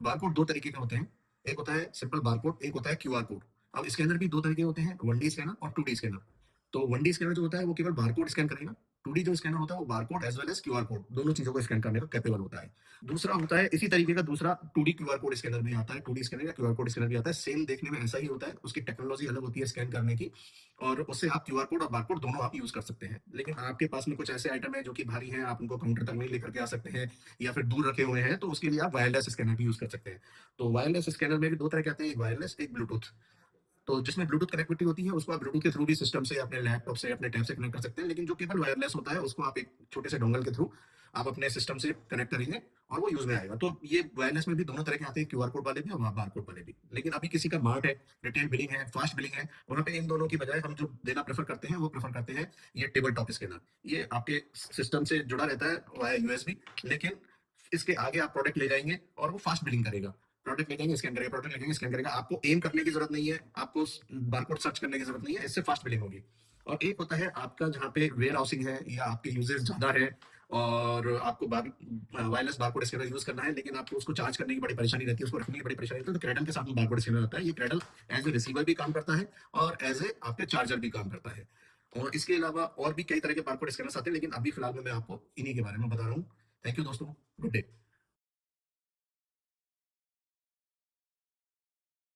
Barcode दो तरीके के होते हैं। एक होता है सिंपल बारकोड, एक होता है क्यूआर कोड। अब स्कैनर भी दो तरह के होते हैं, 1D स्कैनर और 2D स्कैनर। तो 1D स्कैनर जो होता है वो केवल बारकोड स्कैन करेगा। 2D जो स्कैनर होता है वो barcode as well as QR code दोनों चीजों को स्कैन करने का कैपेबल होता है। दूसरा होता है इसी तरीके का दूसरा 2D क्यूआर कोड स्कैनर भी आता है, 2D स्कैनर या क्यूआर कोड स्कैनर भी आता है। सेम देखने में ऐसा ही होता है, उसकी टेक्नोलॉजी अलग होती है स्कैन करने की, और उससे आप क्यूआर कोड और बारकोड दोनों आप यूज कर सकते हैं। लेकिन आपके पास में कुछ ऐसे आइटम है जो कि भारी हैं, आप उनको काउंटर तक नहीं लेकर के आ सकते हैं या फिर दूर रखे हुए हैं, तो उसके लिए आप वायरलेस स्कैनर भी यूज कर सकते हैं। तो वायरलेस स्कैनर में भी दो तरह के आते हैं, एक वायरलेस एक ब्लूटूथ। तो जिसमें ब्लूटूथ कनेक्टिविटी होती है उसको आप ब्लूटूथ के थ्रू भी सिस्टम से अपने लैपटॉप से अपने टैब से कनेक्ट कर सकते हैं, लेकिन जो केवल वायरलेस होता है उसको आप एक छोटे से डोंगल के थ्रू आप अपने सिस्टम से कनेक्ट करेंगे और वो यूज में आएगा। तो ये वायरलेस में भी दोनों तरह के आते हैं, क्यूआर कोड वाले भी और बार कोड वाले भी। लेकिन अभी किसी का मार्ट है, रिटेल बिलिंग है, फास्ट बिलिंग है, वहां पे इन दोनों की बजाय हम जो देना प्रेफर करते हैं वो प्रेफर करते हैं ये टेबल टॉप स्कैनर। ये आपके सिस्टम से जुड़ा रहता है वाया यूएसबी, लेकिन इसके आगे आप प्रोडक्ट ले जाएंगे और वो फास्ट बिलिंग करेगा। प्रोडक्ट लेंगे स्कैन करेगा, प्रोडक्ट लेंगे स्कैन करेगा, आपको एम करने की जरूरत नहीं है, आपको बारकोड सर्च करने की जरूरत नहीं है, इससे फास्ट बिलिंग होगी। और एक होता है आपका जहाँ पे वेयर हाउसिंग है या आपके यूजेस ज्यादा है और आपको वायरलेस बारकोड स्कैनर यूज करना है, लेकिन आपको उसको चार्ज करने की बड़ी परेशानी रहती है, उसको रखने की बड़ी परेशानी रहती है, तो क्रेडल के साथ में बारकोड स्कैनर आता है। ये क्रेडल एज ए रिसीवर भी काम करता है और एज ए आपके चार्जर भी काम करता है। और इसके अलावा और भी कई तरह के बारकोड स्कैनर्स आते हैं, लेकिन अभी फिलहाल में मैं आपको इन्हीं के बारे में बता रहा हूँ। थैंक यू दोस्तों, गुड डे।